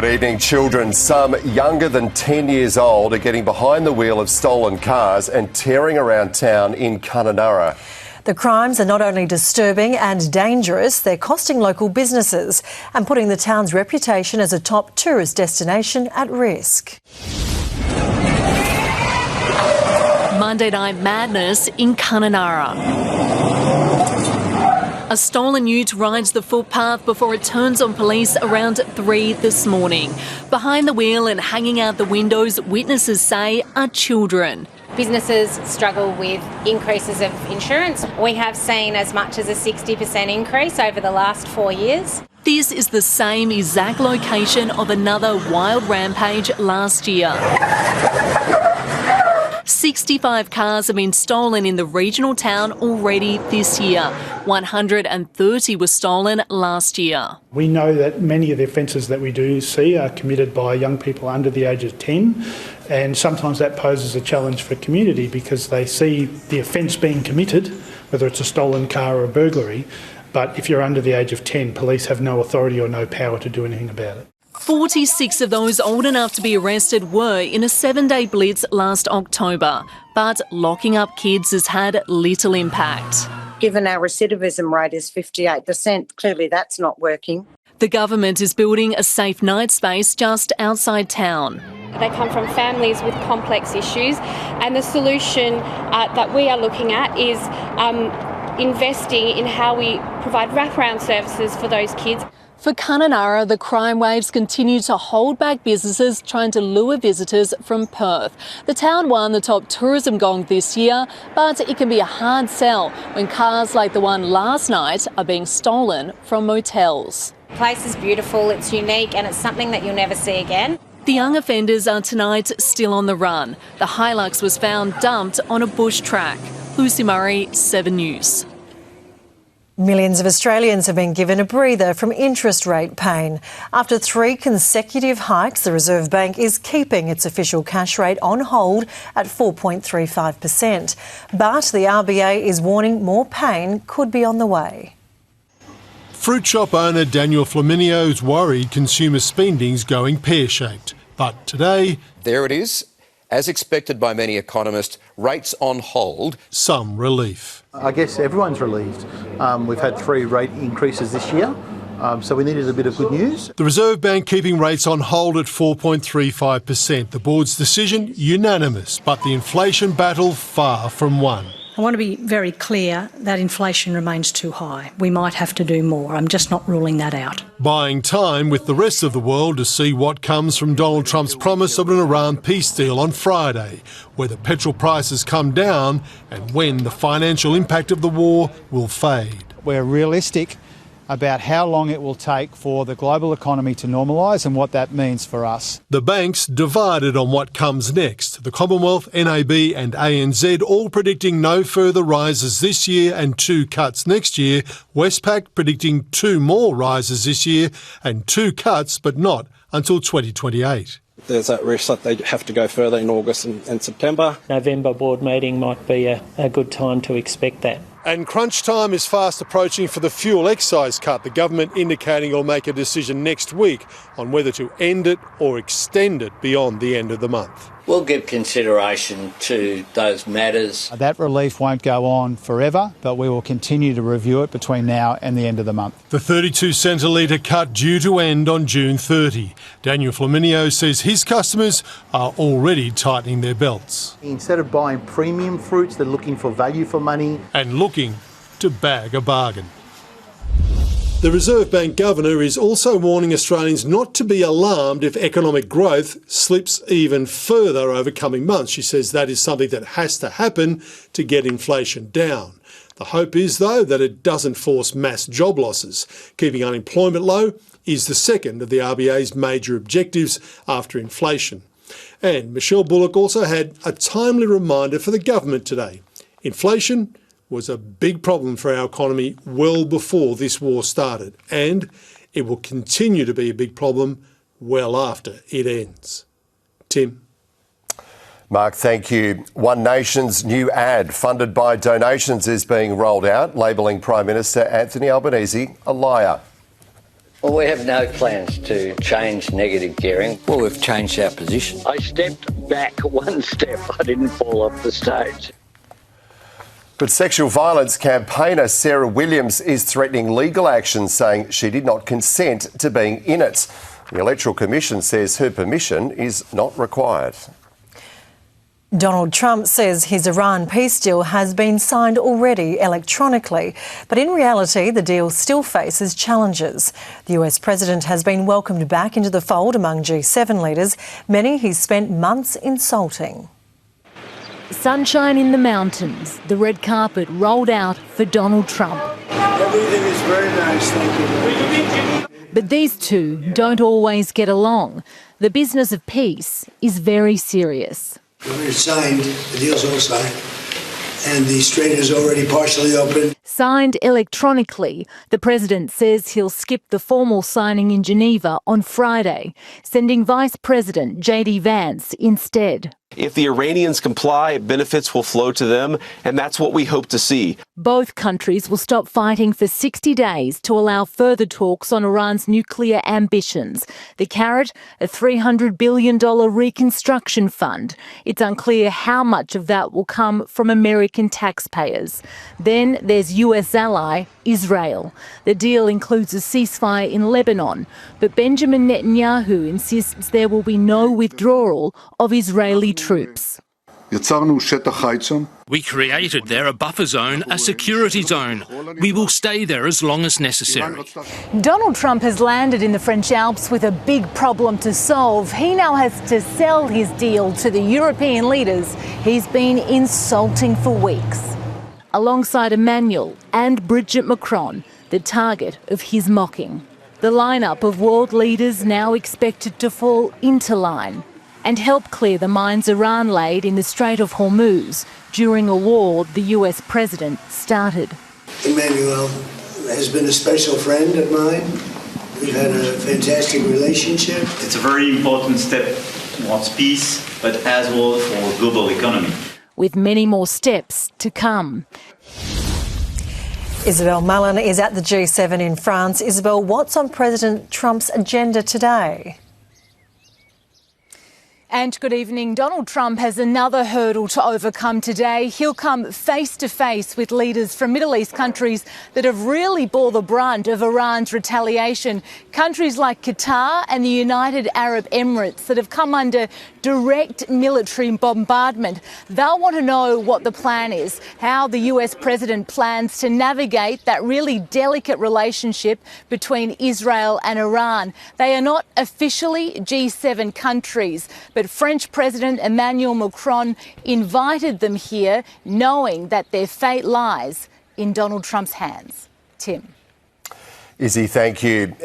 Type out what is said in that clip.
Good evening. Children, some younger than 10 years old, are getting behind the wheel of stolen cars and tearing around town in Kununurra. The crimes are not only disturbing and dangerous, they're costing local businesses and putting the town's reputation as a top tourist destination at risk. Monday night madness in Kununurra. A stolen ute rides the footpath before it turns on police around 3 this morning. Behind the wheel and hanging out the windows, witnesses say are children. Businesses struggle with increases of insurance. We have seen as much as a 60% increase over the last 4 years. This is the same exact location of another wild rampage last year. 65 cars have been stolen in the regional town already this year. 130 were stolen last year. We know that many of the offences that we do see are committed by young people under the age of 10, and sometimes that poses a challenge for the community because they see the offence being committed, whether it's a stolen car or a burglary, but if you're under the age of 10, police have no authority or no power to do anything about it. 46 of those old enough to be arrested were in a 7-day blitz last October. But locking up kids has had little impact. Given our recidivism rate is 58%, clearly that's not working. The government is building a safe night space just outside town. They come from families with complex issues, and the solution that we are looking at is investing in how we provide wraparound services for those kids. For Kununurra, the crime waves continue to hold back businesses trying to lure visitors from Perth. The town won the top tourism gong this year, but it can be a hard sell when cars like the one last night are being stolen from motels. The place is beautiful, it's unique, and it's something that you'll never see again. The young offenders are tonight still on the run. The Hilux was found dumped on a bush track. Lucy Murray, 7 News. Millions of Australians have been given a breather from interest rate pain. After 3 consecutive hikes, the Reserve Bank is keeping its official cash rate on hold at 4.35%. But the RBA is warning more pain could be on the way. Fruit shop owner Daniel Flaminio is worried consumer spending's going pear-shaped. But today, there it is. As expected by many economists, rates on hold. Some relief. I guess everyone's relieved. We've had 3 rate increases this year, so we needed a bit of good news. The Reserve Bank keeping rates on hold at 4.35%. The board's decision unanimous, but the inflation battle far from won. I want to be very clear that inflation remains too high. We might have to do more. I'm just not ruling that out. Buying time with the rest of the world to see what comes from Donald Trump's promise of an Iran peace deal on Friday, whether petrol prices come down and when the financial impact of the war will fade. We're realistic about how long it will take for the global economy to normalise and what that means for us. The banks divided on what comes next. The Commonwealth, NAB and ANZ all predicting no further rises this year and 2 cuts next year. Westpac predicting 2 more rises this year and 2 cuts, but not until 2028. There's that risk that they have to go further in August and September. November board meeting might be a good time to expect that. And crunch time is fast approaching for the fuel excise cut. The government indicating it'll make a decision next week on whether to end it or extend it beyond the end of the month. We'll give consideration to those matters. That relief won't go on forever, but we will continue to review it between now and the end of the month. The 32 cent a litre cut due to end on June 30. Daniel Flaminio says his customers are already tightening their belts. Instead of buying premium fruits, they're looking for value for money. And looking to bag a bargain. The Reserve Bank Governor is also warning Australians not to be alarmed if economic growth slips even further over coming months. She says that is something that has to happen to get inflation down. The hope is, though, that it doesn't force mass job losses. Keeping unemployment low is the second of the RBA's major objectives after inflation. And Michelle Bullock also had a timely reminder for the government today. Inflation was a big problem for our economy well before this war started, and it will continue to be a big problem well after it ends. Tim. Mark, thank you. One Nation's new ad funded by donations is being rolled out, labelling Prime Minister Anthony Albanese a liar. Well, we have no plans to change negative gearing. Well, we've changed our position. I stepped back one step. I didn't fall off the stage. But sexual violence campaigner Sarah Williams is threatening legal action, saying she did not consent to being in it. The Electoral Commission says her permission is not required. Donald Trump says his Iran peace deal has been signed already electronically, but in reality the deal still faces challenges. The US president has been welcomed back into the fold among G7 leaders, many he's spent months insulting. Sunshine in the mountains, the red carpet rolled out for Donald Trump. Everything is very nice, thank you. But these two don't always get along. The business of peace is very serious. It's signed, the deal's all signed, and the strait is already partially open. Signed electronically, the president says he'll skip the formal signing in Geneva on Friday, sending Vice President JD Vance instead. If the Iranians comply, benefits will flow to them, and that's what we hope to see. Both countries will stop fighting for 60 days to allow further talks on Iran's nuclear ambitions. The carrot, a $300 billion reconstruction fund. It's unclear how much of that will come from American taxpayers. Then there's US ally Israel. The deal includes a ceasefire in Lebanon, but Benjamin Netanyahu insists there will be no withdrawal of Israeli troops. We created there a buffer zone, a security zone. We will stay there as long as necessary. Donald Trump has landed in the French Alps with a big problem to solve. He now has to sell his deal to the European leaders he's been insulting for weeks. Alongside Emmanuel and Brigitte Macron, the target of his mocking. The lineup of world leaders now expected to fall into line and help clear the mines Iran laid in the Strait of Hormuz during a war the US president started. Emmanuel has been a special friend of mine. We've had a fantastic relationship. It's a very important step towards peace, but as well for global economy. With many more steps to come. Isabel Mullen is at the G7 in France. Isabel, what's on President Trump's agenda today? And good evening. Donald Trump has another hurdle to overcome today. He'll come face to face with leaders from Middle East countries that have really bore the brunt of Iran's retaliation. Countries like Qatar and the United Arab Emirates that have come under direct military bombardment. They'll want to know what the plan is, how the US president plans to navigate that really delicate relationship between Israel and Iran. They are not officially G7 countries, but French President Emmanuel Macron invited them here, knowing that their fate lies in Donald Trump's hands. Tim. Izzy, thank you.